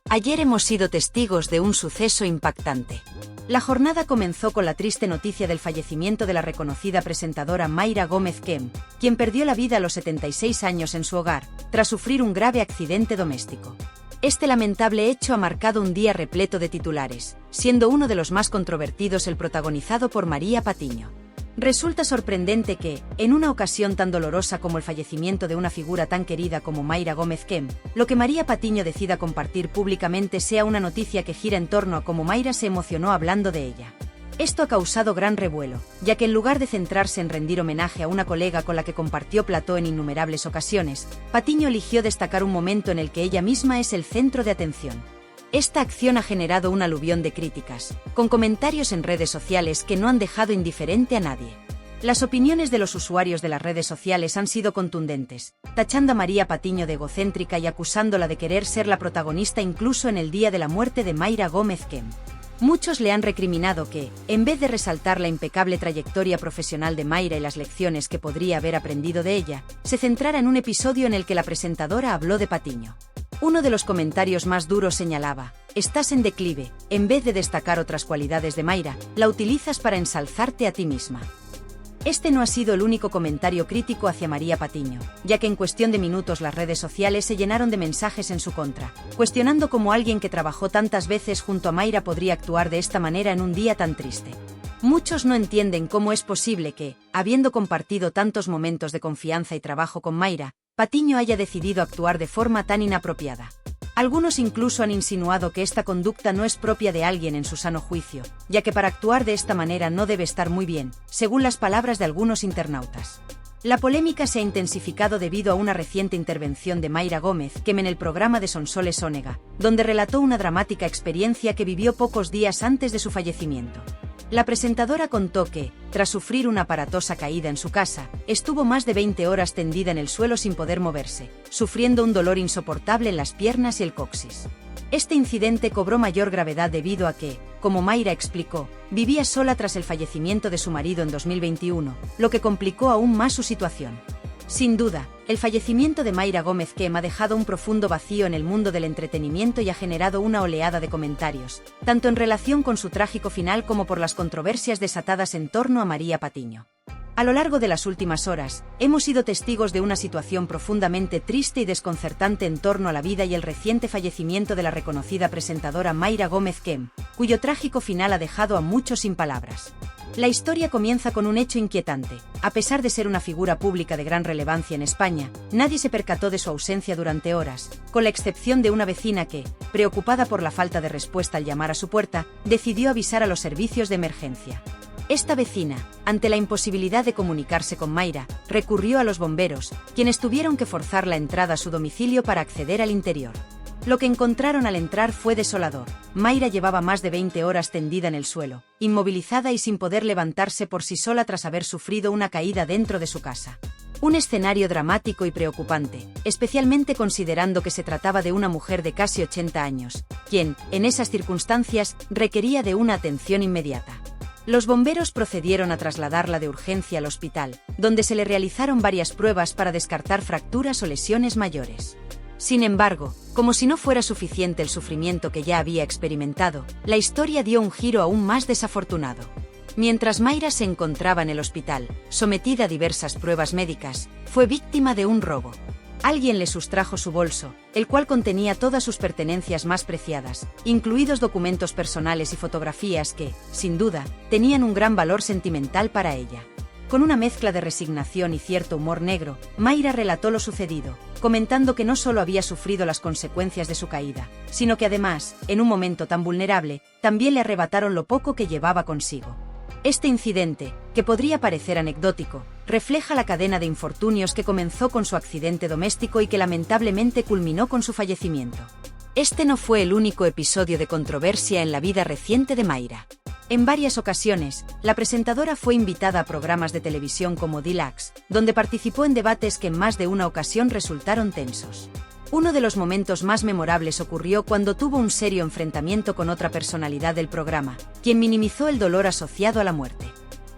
Ayer hemos sido testigos de un suceso impactante. La jornada comenzó con la triste noticia del fallecimiento de la reconocida presentadora Mayra Gómez Kem, quien perdió la vida a los 76 años en su hogar, tras sufrir un grave accidente doméstico. Este lamentable hecho ha marcado un día repleto de titulares, siendo uno de los más controvertidos el protagonizado por María Patiño. Resulta sorprendente que, en una ocasión tan dolorosa como el fallecimiento de una figura tan querida como Mayra Gómez Kem, lo que María Patiño decida compartir públicamente sea una noticia que gira en torno a cómo Mayra se emocionó hablando de ella. Esto ha causado gran revuelo, ya que en lugar de centrarse en rendir homenaje a una colega con la que compartió plató en innumerables ocasiones, Patiño eligió destacar un momento en el que ella misma es el centro de atención. Esta acción ha generado un aluvión de críticas, con comentarios en redes sociales que no han dejado indiferente a nadie. Las opiniones de los usuarios de las redes sociales han sido contundentes, tachando a María Patiño de egocéntrica y acusándola de querer ser la protagonista incluso en el día de la muerte de Mayra Gómez Kem. Muchos le han recriminado que, en vez de resaltar la impecable trayectoria profesional de Mayra y las lecciones que podría haber aprendido de ella, se centrara en un episodio en el que la presentadora habló de Patiño. Uno de los comentarios más duros señalaba: "Estás en declive, en vez de destacar otras cualidades de Mayra, la utilizas para ensalzarte a ti misma". Este no ha sido el único comentario crítico hacia María Patiño, ya que en cuestión de minutos las redes sociales se llenaron de mensajes en su contra, cuestionando cómo alguien que trabajó tantas veces junto a Mayra podría actuar de esta manera en un día tan triste. Muchos no entienden cómo es posible que, habiendo compartido tantos momentos de confianza y trabajo con Mayra, Patiño haya decidido actuar de forma tan inapropiada. Algunos incluso han insinuado que esta conducta no es propia de alguien en su sano juicio, ya que para actuar de esta manera no debe estar muy bien, según las palabras de algunos internautas. La polémica se ha intensificado debido a una reciente intervención de Mayra Gómez Kem en el programa de Sonsoles Onega, donde relató una dramática experiencia que vivió pocos días antes de su fallecimiento. La presentadora contó que, tras sufrir una aparatosa caída en su casa, estuvo más de 20 horas tendida en el suelo sin poder moverse, sufriendo un dolor insoportable en las piernas y el coxis. Este incidente cobró mayor gravedad debido a que, como Mayra explicó, vivía sola tras el fallecimiento de su marido en 2021, lo que complicó aún más su situación. Sin duda, el fallecimiento de Mayra Gómez Kem ha dejado un profundo vacío en el mundo del entretenimiento y ha generado una oleada de comentarios, tanto en relación con su trágico final como por las controversias desatadas en torno a María Patiño. A lo largo de las últimas horas, hemos sido testigos de una situación profundamente triste y desconcertante en torno a la vida y el reciente fallecimiento de la reconocida presentadora Mayra Gómez Kem, cuyo trágico final ha dejado a muchos sin palabras. La historia comienza con un hecho inquietante. A pesar de ser una figura pública de gran relevancia en España, nadie se percató de su ausencia durante horas, con la excepción de una vecina que, preocupada por la falta de respuesta al llamar a su puerta, decidió avisar a los servicios de emergencia. Esta vecina, ante la imposibilidad de comunicarse con Mayra, recurrió a los bomberos, quienes tuvieron que forzar la entrada a su domicilio para acceder al interior. Lo que encontraron al entrar fue desolador. Mayra llevaba más de 20 horas tendida en el suelo, inmovilizada y sin poder levantarse por sí sola tras haber sufrido una caída dentro de su casa. Un escenario dramático y preocupante, especialmente considerando que se trataba de una mujer de casi 80 años, quien, en esas circunstancias, requería de una atención inmediata. Los bomberos procedieron a trasladarla de urgencia al hospital, donde se le realizaron varias pruebas para descartar fracturas o lesiones mayores. Sin embargo, como si no fuera suficiente el sufrimiento que ya había experimentado, la historia dio un giro aún más desafortunado. Mientras Mayra se encontraba en el hospital, sometida a diversas pruebas médicas, fue víctima de un robo. Alguien le sustrajo su bolso, el cual contenía todas sus pertenencias más preciadas, incluidos documentos personales y fotografías que, sin duda, tenían un gran valor sentimental para ella. Con una mezcla de resignación y cierto humor negro, Mayra relató lo sucedido, comentando que no solo había sufrido las consecuencias de su caída, sino que además, en un momento tan vulnerable, también le arrebataron lo poco que llevaba consigo. Este incidente, que podría parecer anecdótico, refleja la cadena de infortunios que comenzó con su accidente doméstico y que lamentablemente culminó con su fallecimiento. Este no fue el único episodio de controversia en la vida reciente de Mayra. En varias ocasiones, la presentadora fue invitada a programas de televisión como Deluxe, donde participó en debates que en más de una ocasión resultaron tensos. Uno de los momentos más memorables ocurrió cuando tuvo un serio enfrentamiento con otra personalidad del programa, quien minimizó el dolor asociado a la muerte.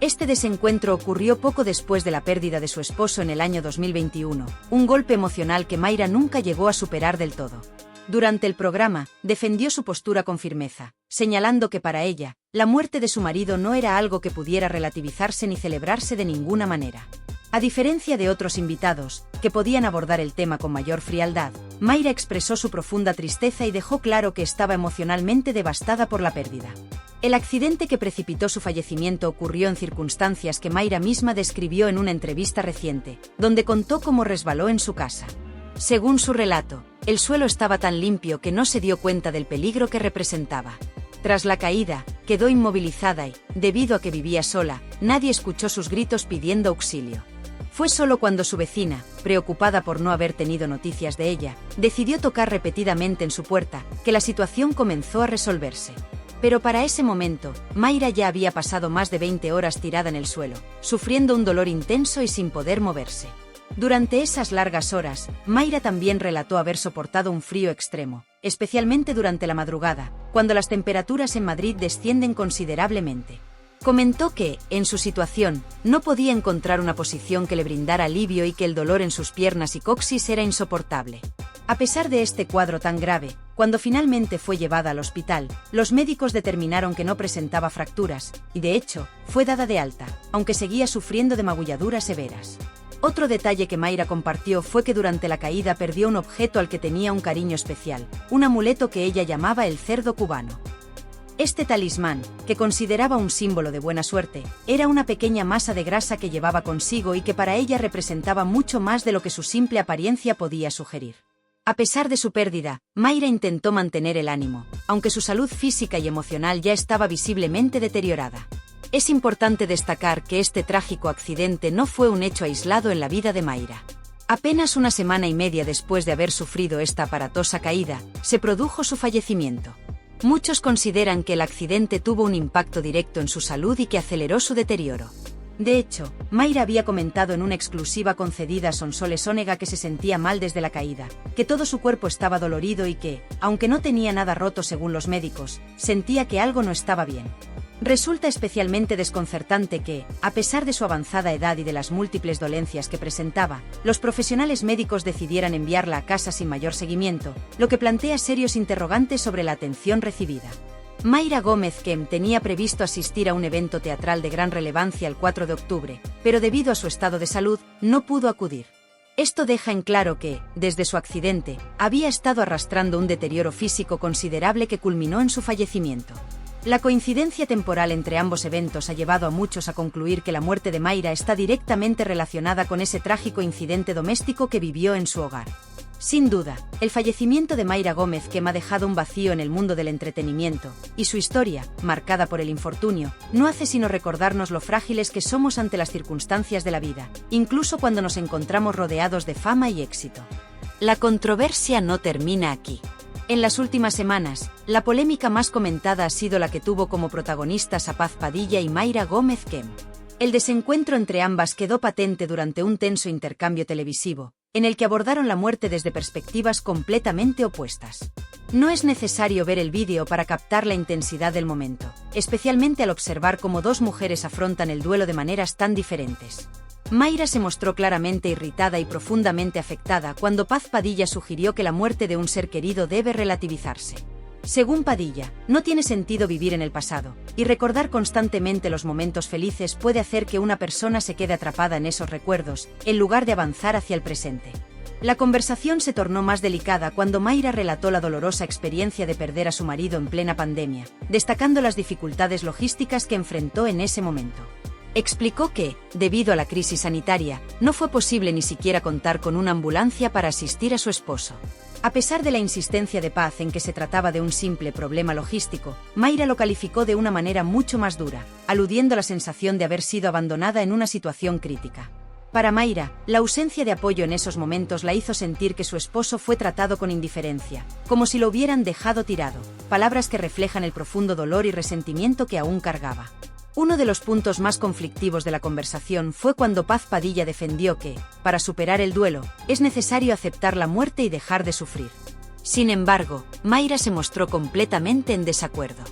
Este desencuentro ocurrió poco después de la pérdida de su esposo en el año 2021, un golpe emocional que Mayra nunca llegó a superar del todo. Durante el programa, defendió su postura con firmeza, señalando que para ella, la muerte de su marido no era algo que pudiera relativizarse ni celebrarse de ninguna manera. A diferencia de otros invitados, que podían abordar el tema con mayor frialdad, Mayra expresó su profunda tristeza y dejó claro que estaba emocionalmente devastada por la pérdida. El accidente que precipitó su fallecimiento ocurrió en circunstancias que Mayra misma describió en una entrevista reciente, donde contó cómo resbaló en su casa. Según su relato, el suelo estaba tan limpio que no se dio cuenta del peligro que representaba. Tras la caída, quedó inmovilizada y, debido a que vivía sola, nadie escuchó sus gritos pidiendo auxilio. Fue solo cuando su vecina, preocupada por no haber tenido noticias de ella, decidió tocar repetidamente en su puerta, que la situación comenzó a resolverse. Pero para ese momento, Mayra ya había pasado más de 20 horas tirada en el suelo, sufriendo un dolor intenso y sin poder moverse. Durante esas largas horas, Mayra también relató haber soportado un frío extremo, especialmente durante la madrugada, cuando las temperaturas en Madrid descienden considerablemente. Comentó que, en su situación, no podía encontrar una posición que le brindara alivio y que el dolor en sus piernas y coxis era insoportable. A pesar de este cuadro tan grave, cuando finalmente fue llevada al hospital, los médicos determinaron que no presentaba fracturas, y de hecho, fue dada de alta, aunque seguía sufriendo de magulladuras severas. Otro detalle que Mayra compartió fue que durante la caída perdió un objeto al que tenía un cariño especial, un amuleto que ella llamaba el cerdo cubano. Este talismán, que consideraba un símbolo de buena suerte, era una pequeña masa de grasa que llevaba consigo y que para ella representaba mucho más de lo que su simple apariencia podía sugerir. A pesar de su pérdida, Mayra intentó mantener el ánimo, aunque su salud física y emocional ya estaba visiblemente deteriorada. Es importante destacar que este trágico accidente no fue un hecho aislado en la vida de Mayra. Apenas una semana y media después de haber sufrido esta aparatosa caída, se produjo su fallecimiento. Muchos consideran que el accidente tuvo un impacto directo en su salud y que aceleró su deterioro. De hecho, Mayra había comentado en una exclusiva concedida a Sonsoles Onega que se sentía mal desde la caída, que todo su cuerpo estaba dolorido y que, aunque no tenía nada roto según los médicos, sentía que algo no estaba bien. Resulta especialmente desconcertante que, a pesar de su avanzada edad y de las múltiples dolencias que presentaba, los profesionales médicos decidieran enviarla a casa sin mayor seguimiento, lo que plantea serios interrogantes sobre la atención recibida. Mayra Gómez Kem tenía previsto asistir a un evento teatral de gran relevancia el 4 de octubre, pero debido a su estado de salud, no pudo acudir. Esto deja en claro que, desde su accidente, había estado arrastrando un deterioro físico considerable que culminó en su fallecimiento. La coincidencia temporal entre ambos eventos ha llevado a muchos a concluir que la muerte de Mayra está directamente relacionada con ese trágico incidente doméstico que vivió en su hogar. Sin duda, el fallecimiento de Mayra Gómez Kem ha dejado un vacío en el mundo del entretenimiento, y su historia, marcada por el infortunio, no hace sino recordarnos lo frágiles que somos ante las circunstancias de la vida, incluso cuando nos encontramos rodeados de fama y éxito. La controversia no termina aquí. En las últimas semanas, la polémica más comentada ha sido la que tuvo como protagonistas a Paz Padilla y Mayra Gómez Kem. El desencuentro entre ambas quedó patente durante un tenso intercambio televisivo, en el que abordaron la muerte desde perspectivas completamente opuestas. No es necesario ver el vídeo para captar la intensidad del momento, especialmente al observar cómo dos mujeres afrontan el duelo de maneras tan diferentes. Mayra se mostró claramente irritada y profundamente afectada cuando Paz Padilla sugirió que la muerte de un ser querido debe relativizarse. Según Padilla, no tiene sentido vivir en el pasado, y recordar constantemente los momentos felices puede hacer que una persona se quede atrapada en esos recuerdos, en lugar de avanzar hacia el presente. La conversación se tornó más delicada cuando Mayra relató la dolorosa experiencia de perder a su marido en plena pandemia, destacando las dificultades logísticas que enfrentó en ese momento. Explicó que, debido a la crisis sanitaria, no fue posible ni siquiera contar con una ambulancia para asistir a su esposo. A pesar de la insistencia de Paz en que se trataba de un simple problema logístico, Mayra lo calificó de una manera mucho más dura, aludiendo a la sensación de haber sido abandonada en una situación crítica. Para Mayra, la ausencia de apoyo en esos momentos la hizo sentir que su esposo fue tratado con indiferencia, como si lo hubieran dejado tirado, palabras que reflejan el profundo dolor y resentimiento que aún cargaba. Uno de los puntos más conflictivos de la conversación fue cuando Paz Padilla defendió que, para superar el duelo, es necesario aceptar la muerte y dejar de sufrir. Sin embargo, Mayra se mostró completamente en desacuerdo.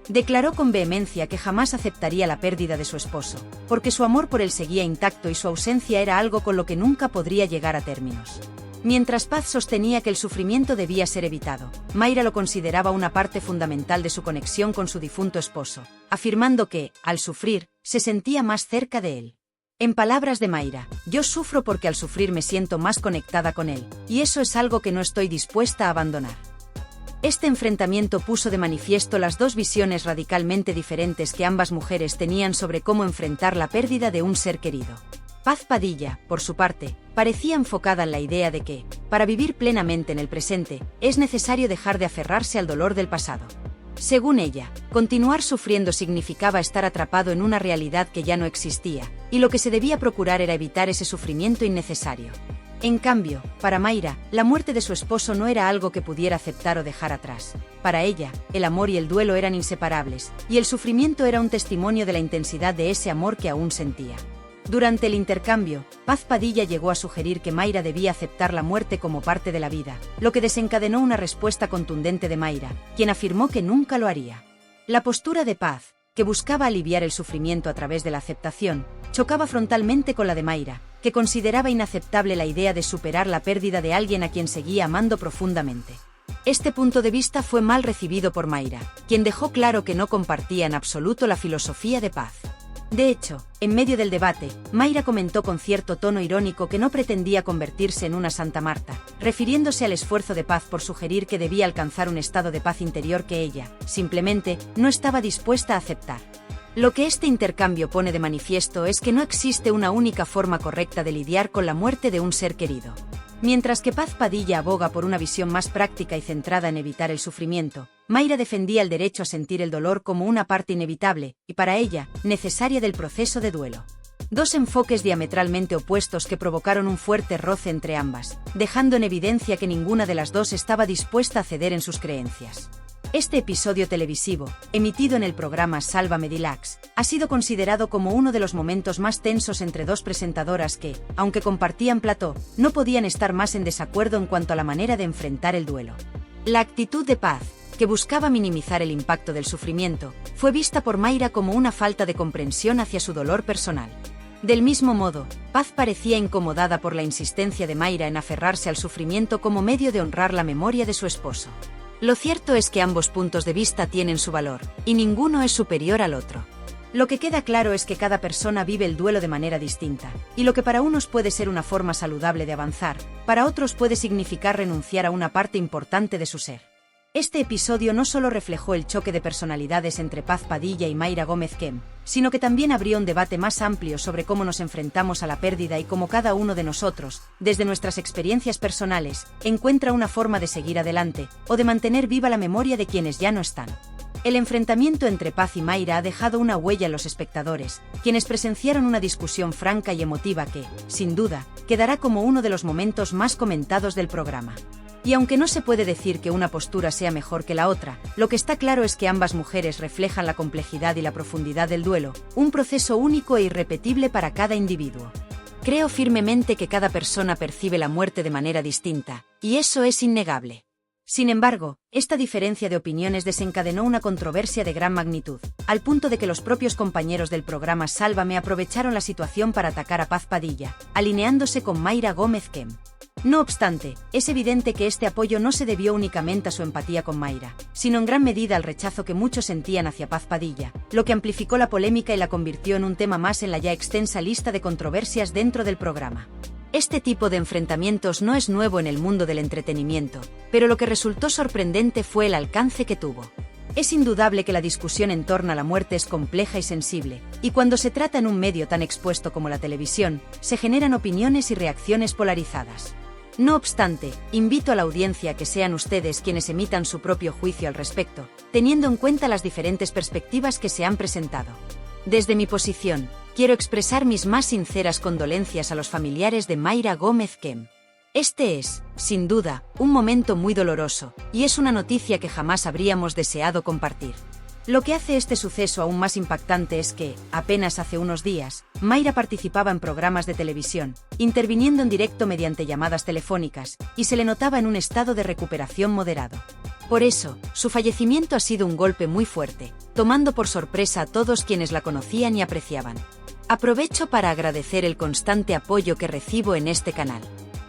Declaró con vehemencia que jamás aceptaría la pérdida de su esposo, porque su amor por él seguía intacto y su ausencia era algo con lo que nunca podría llegar a términos. Mientras Paz sostenía que el sufrimiento debía ser evitado, Mayra lo consideraba una parte fundamental de su conexión con su difunto esposo, afirmando que, al sufrir, se sentía más cerca de él. En palabras de Mayra, yo sufro porque al sufrir me siento más conectada con él, y eso es algo que no estoy dispuesta a abandonar. Este enfrentamiento puso de manifiesto las dos visiones radicalmente diferentes que ambas mujeres tenían sobre cómo enfrentar la pérdida de un ser querido. Paz Padilla, por su parte, parecía enfocada en la idea de que, para vivir plenamente en el presente, es necesario dejar de aferrarse al dolor del pasado. Según ella, continuar sufriendo significaba estar atrapado en una realidad que ya no existía, y lo que se debía procurar era evitar ese sufrimiento innecesario. En cambio, para Mayra, la muerte de su esposo no era algo que pudiera aceptar o dejar atrás. Para ella, el amor y el duelo eran inseparables, y el sufrimiento era un testimonio de la intensidad de ese amor que aún sentía. Durante el intercambio, Paz Padilla llegó a sugerir que Mayra debía aceptar la muerte como parte de la vida, lo que desencadenó una respuesta contundente de Mayra, quien afirmó que nunca lo haría. La postura de Paz, que buscaba aliviar el sufrimiento a través de la aceptación, chocaba frontalmente con la de Mayra, que consideraba inaceptable la idea de superar la pérdida de alguien a quien seguía amando profundamente. Este punto de vista fue mal recibido por Mayra, quien dejó claro que no compartía en absoluto la filosofía de Paz. De hecho, en medio del debate, Mayra comentó con cierto tono irónico que no pretendía convertirse en una Santa Marta, refiriéndose al esfuerzo de Paz por sugerir que debía alcanzar un estado de paz interior que ella, simplemente, no estaba dispuesta a aceptar. Lo que este intercambio pone de manifiesto es que no existe una única forma correcta de lidiar con la muerte de un ser querido. Mientras que Paz Padilla aboga por una visión más práctica y centrada en evitar el sufrimiento, Mayra defendía el derecho a sentir el dolor como una parte inevitable, y para ella, necesaria del proceso de duelo. Dos enfoques diametralmente opuestos que provocaron un fuerte roce entre ambas, dejando en evidencia que ninguna de las dos estaba dispuesta a ceder en sus creencias. Este episodio televisivo, emitido en el programa Sálvame Deluxe, ha sido considerado como uno de los momentos más tensos entre dos presentadoras que, aunque compartían plató, no podían estar más en desacuerdo en cuanto a la manera de enfrentar el duelo. La actitud de Paz, que buscaba minimizar el impacto del sufrimiento, fue vista por Mayra como una falta de comprensión hacia su dolor personal. Del mismo modo, Paz parecía incomodada por la insistencia de Mayra en aferrarse al sufrimiento como medio de honrar la memoria de su esposo. Lo cierto es que ambos puntos de vista tienen su valor, y ninguno es superior al otro. Lo que queda claro es que cada persona vive el duelo de manera distinta, y lo que para unos puede ser una forma saludable de avanzar, para otros puede significar renunciar a una parte importante de su ser. Este episodio no solo reflejó el choque de personalidades entre Paz Padilla y Mayra Gómez Kem, sino que también abrió un debate más amplio sobre cómo nos enfrentamos a la pérdida y cómo cada uno de nosotros, desde nuestras experiencias personales, encuentra una forma de seguir adelante, o de mantener viva la memoria de quienes ya no están. El enfrentamiento entre Paz y Mayra ha dejado una huella en los espectadores, quienes presenciaron una discusión franca y emotiva que, sin duda, quedará como uno de los momentos más comentados del programa. Y aunque no se puede decir que una postura sea mejor que la otra, lo que está claro es que ambas mujeres reflejan la complejidad y la profundidad del duelo, un proceso único e irrepetible para cada individuo. Creo firmemente que cada persona percibe la muerte de manera distinta, y eso es innegable. Sin embargo, esta diferencia de opiniones desencadenó una controversia de gran magnitud, al punto de que los propios compañeros del programa Sálvame aprovecharon la situación para atacar a Paz Padilla, alineándose con Mayra Gómez Kem. No obstante, es evidente que este apoyo no se debió únicamente a su empatía con Mayra, sino en gran medida al rechazo que muchos sentían hacia Paz Padilla, lo que amplificó la polémica y la convirtió en un tema más en la ya extensa lista de controversias dentro del programa. Este tipo de enfrentamientos no es nuevo en el mundo del entretenimiento, pero lo que resultó sorprendente fue el alcance que tuvo. Es indudable que la discusión en torno a la muerte es compleja y sensible, y cuando se trata en un medio tan expuesto como la televisión, se generan opiniones y reacciones polarizadas. No obstante, invito a la audiencia a que sean ustedes quienes emitan su propio juicio al respecto, teniendo en cuenta las diferentes perspectivas que se han presentado. Desde mi posición, quiero expresar mis más sinceras condolencias a los familiares de Mayra Gómez Kem. Este es, sin duda, un momento muy doloroso, y es una noticia que jamás habríamos deseado compartir. Lo que hace este suceso aún más impactante es que, apenas hace unos días, Mayra participaba en programas de televisión, interviniendo en directo mediante llamadas telefónicas, y se le notaba en un estado de recuperación moderado. Por eso, su fallecimiento ha sido un golpe muy fuerte, tomando por sorpresa a todos quienes la conocían y apreciaban. Aprovecho para agradecer el constante apoyo que recibo en este canal.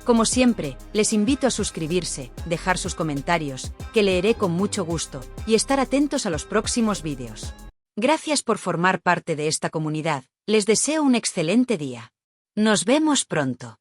Como siempre, les invito a suscribirse, dejar sus comentarios, que leeré con mucho gusto, y estar atentos a los próximos vídeos. Gracias por formar parte de esta comunidad, les deseo un excelente día. Nos vemos pronto.